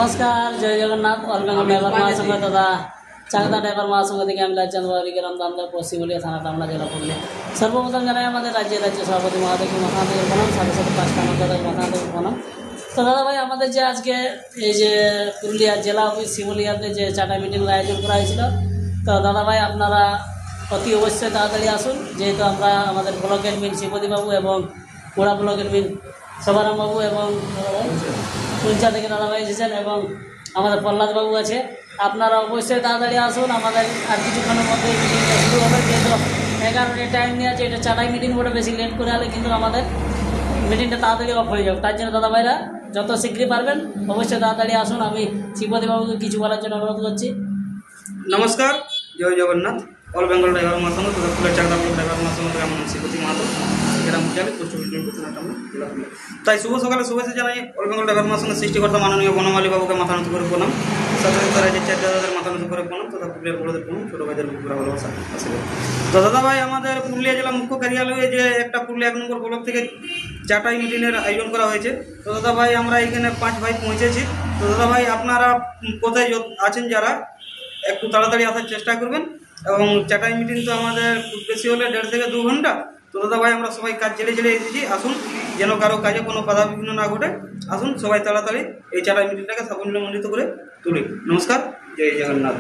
नमस्कार जय जगन्नाथ अलबेंगल ड्राइवर महासंघ तथा चाकदा ड्राइवर महासंघ থেকে আমি লালচন্দ্র বিক্রম দামদার পশ্চিমবঙ্গের থানা টামনা জেলা পুরুলিয়া। সর্বপ্রথম জানাই আমাদের রাজ্য সভাপতি মহাদেবকে মাথানদের প্রণাম, সাথে সাথে পাঁচ কানদাদের মাথানদের প্রণাম। তো দাদা ভাই, আমাদের যে আজকে এই যে পুরুলিয়া জেলা অফিস শিমুলিয়াতে যে চাটা মিটিংয়ের আয়োজন করা হয়েছিল, তো দাদা ভাই আপনারা অতি অবশ্যই তাড়াতাড়ি আসুন, যেহেতু আমরা আমাদের ব্লক অ্যাডমিন শিবদীবাবু এবং গোড়া ব্লক অ্যাডমিন সবারামবাবু এবং কুঞ্চা থেকে দাদাভাই এসেছেন এবং আমাদের প্রহ্লাদবাবু আছে। আপনারা অবশ্যই তাড়াতাড়ি আসুন, আমাদের আর কিছুক্ষণের মধ্যে মিটিংটা শুরু হবে। যেহেতু 11টার টাইম নিয়ে আছে, এটা চাটাই মিটিং বলে বেশি লেট করে হলে কিন্তু আমাদের মিটিংটা তাড়াতাড়ি অফ হয়ে যাবে। তার জন্য দাদাভাইরা যত শীঘ্রই পারবেন অবশ্যই তাড়াতাড়ি আসুন। আমি শিবদীবাবুকে কিছু বলার জন্য অনুরোধ করছি। নমস্কার, জয় জগন্নাথ। অল বেঙ্গল ড্রাইভার মহাসংঘ তথা ফুলের চাকদা ড্রাইভার মহাসংঘ থেকে আমার নাম শ্রীপতি মাহাতো, গ্রাম মুজালি পোস্ট তাই শুভ সকালে শুভেচ্ছা জানাই অল বেঙ্গল ড্রাইভার মহাসংঘের সৃষ্টিকর্তা মাননীয় বনমালী বাবুকে মাথা নত করে প্রণাম, সাথে সাথে রাজ্যের চার দাদাদের মাথা নত করে প্রণাম তথা পুরুলিয়ার বড়দের প্রণাম, ছোটো ভাইদের পুরা ভালোবাসা আছে। তো দাদা ভাই, আমাদের পুরুলিয়া জেলা মুখ্য কার্যালয়ে যে একটা পুরুলিয়া 1 নম্বর ব্লক থেকে চাটাই মিটিংয়ের আয়োজন করা হয়েছে। তো দাদা ভাই, আমরা এখানে 5 ভাই পৌঁছেছি। তো দাদা ভাই, আপনারা কোথায় আছেন যারা একটু তাড়াতাড়ি আসার চেষ্টা করবেন। এবং চাটাই মিটিং তো আমাদের খুব বেশি হলে 1.5 থেকে 2 ঘন্টা। তো দাদা ভাই, আমরা সবাই কাজ ছেড়ে এসেছি, আসুন যেন কারো কাজে কোনো বাধা বিঘ্ন না ঘটে। আসুন সবাই তাড়াতাড়ি এই চাটাই মিটিংটাকে সাফল্যমণ্ডিত করে তুলি। নমস্কার, জয় জগন্নাথ।